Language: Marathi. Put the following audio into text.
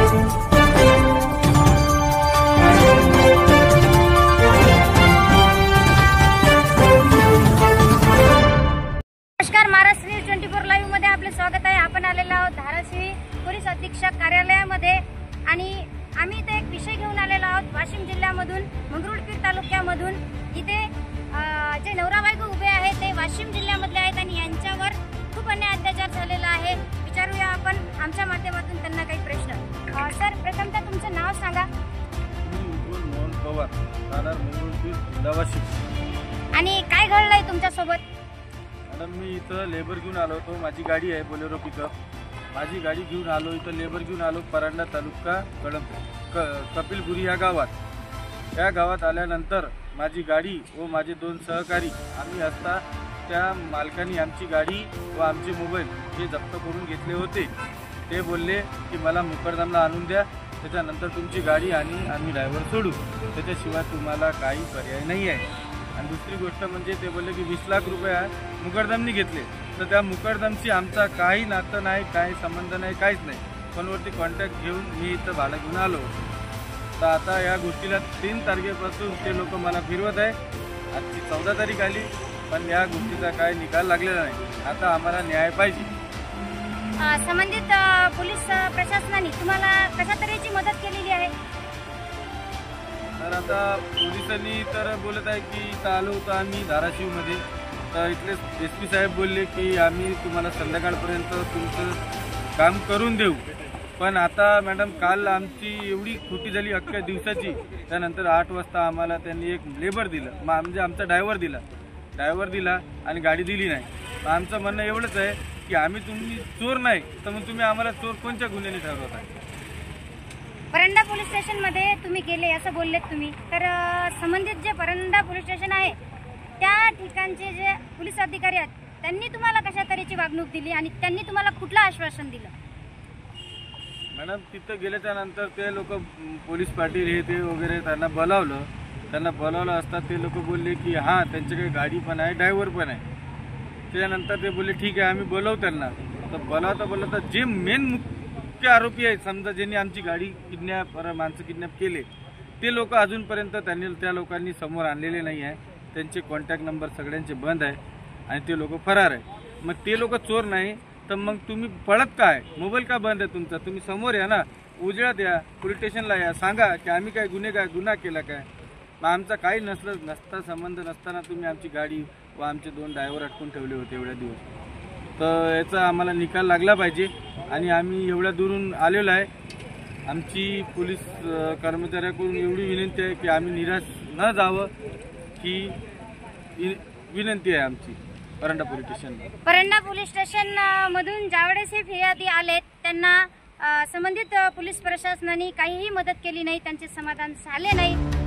महाराष्ट्र न्यूज 24 लाईव्ह मध्ये आपले स्वागत आहे। आपण आलेलो आहोत धाराशिव पोलीस अधीक्षक कार्यालयामध्ये आणि आम्ही इथे एक विषय घेऊन आलेलो आहोत वाशिम जिल्ह्यामधून मंगरुळपीर तालुक्यामधून। इथे जे नवरा बायको उभे आहेत ते वाशिम जिल्ह्यामधले आहेत आणि यांच्यावर खूप अन्याय अत्याचार झालेला आहे। विचारूया आपण आमच्या माध्यमातून त्यांना काही प्रश्न। सर, प्रथमतः तुमचं नाव सांगा। मोहन पवार, राहणार मंगरुळपीर वाशिम। आणि काय घडलंय तुमच्या सोबत? मॅडम, मी इथं लेबर घेऊन आलो होतो। माझी गाडी आहे बोलेरो पिकअप। माझी गाडी घेऊन आलो, इथं लेबर घेऊन आलो परांडा तालुका कपिलपुरी या गावात। त्या गावात आल्यानंतर माझी गाडी व माझे 2 सहकारी आम्ही असता त्या मालकाने आमची गाडी व आमचे मोबाईल हे जप्त करून घेतले होते। ते बोलले की मला मुकरदमला आणून द्या, त्याच्यानंतर तुमची गाडी आणि आम्ही ड्रायव्हर सोडू, त्याच्याशिवाय तुम्हाला काही पर्याय नाही आहे। आणि दुसरी गोष्ट म्हणजे ते बोलले की 20 लाख रुपये मुकरदमनी घेतले, तर त्या मुकरदमशी आमचा काही नातं नाही, काही संबंध नाही, काहीच नाही। फोनवरती कॉन्टॅक्ट घेऊन मी इथं भाडं घेऊन आलो। तर आता या गोष्टीला 3 तारखेपासून ते लोक मला फिरवत आहे। आजची 14 तारीख आली, पण या गोष्टीचा काही निकाल लागलेला नाही। आता आम्हाला न्याय पाहिजे। संबंधित पोलीस प्रशासनाने तुम्हाला कशा तऱ्हेची मदत केलेली आहे? तर आता पोलिसांनी तर बोलत आहे की इथं आलो होतो आम्ही धाराशिवमध्ये, तर इथले SP साहेब बोलले की आम्ही तुम्हाला संध्याकाळपर्यंत तुमचं काम करून देऊ। पण आता मॅडम, काल आमची एवढी खोटी झाली अख्ख्या दिवसाची। त्यानंतर 8 वाजता आम्हाला त्यांनी एक लेबर दिलं, म्हणजे आमचा ड्रायव्हर दिला आणि गाडी दिली नाही। आमचं म्हणणं एवढंच आहे की आम्ही तुम्ही चोर नाही, तर मग तुम्ही आम्हाला चोर कोणत्या गुन्ह्याने ठरवत आहे? परंडा पोलीस स्टेशन मध्ये तुम्ही गेले असं बोललेत तुम्ही, तर संबंधित जे परंडा पोलीस स्टेशन आहे त्या ठिकाणचे जे पोलीस अधिकारी आहेत त्यांनी तुम्हाला कशा तऱ्हेची वागणूक दिली आणि त्यांनी तुम्हाला कुठलं आश्वासन दिलं? मॅडम, तिथं गेल्याच्या नंतर ते लोक पोलीस पाटील हे ते वगैरे त्यांना बोलावलं असता ते लोक बोलले की हां त्यांच्याकडे गाडी पण आहे, ड्रायव्हर पण आहे। त्याच्यानंतर ते बोलले ठीक आहे आम्ही बोलवू त्यांना। तर बोलावता जे मेन मुख्य आरोपी आहेत, समजा ज्यांनी आमची गाडी माणसं किडनॅप केले, ते लोक अजूनपर्यंत त्या लोकांनी समोर आणलेले नाही आहे। त्यांचे कॉन्टॅक्ट नंबर सगळ्यांचे बंद आहे आणि ते लोक फरार आहे। मग ते लोक चोर नाही तर मग तुम्ही पळत काय? मोबाईल का बंद आहे तुमचा? तुम्ही समोर या ना, उजेडात या, पोलीस स्टेशनला या, सांगा की आम्ही काय गुन्हा केला काय? मग आमचा काही नसता संबंध नसताना तुम्ही आमची गाडी व आमचे 2 ड्रायव्हर अटकून ठेवले होते एवढ्या दिवस। तर याचा आम्हाला निकाल लागला पाहिजे आणि आम्ही एवढ्या दूरून आलेलो आहे। आमची पोलीस कर्मचाऱ्याकडून एवढी विनंती आहे की आम्ही निराश न जावं, ही विनंती आहे आमची परंडा पोलीस स्टेशन मधून ज्यावेळेस हे फिर्यादी आलेत त्यांना संबंधित पोलीस प्रशासनाने काहीही मदत केली नाही, त्यांचे समाधान झाले नाही।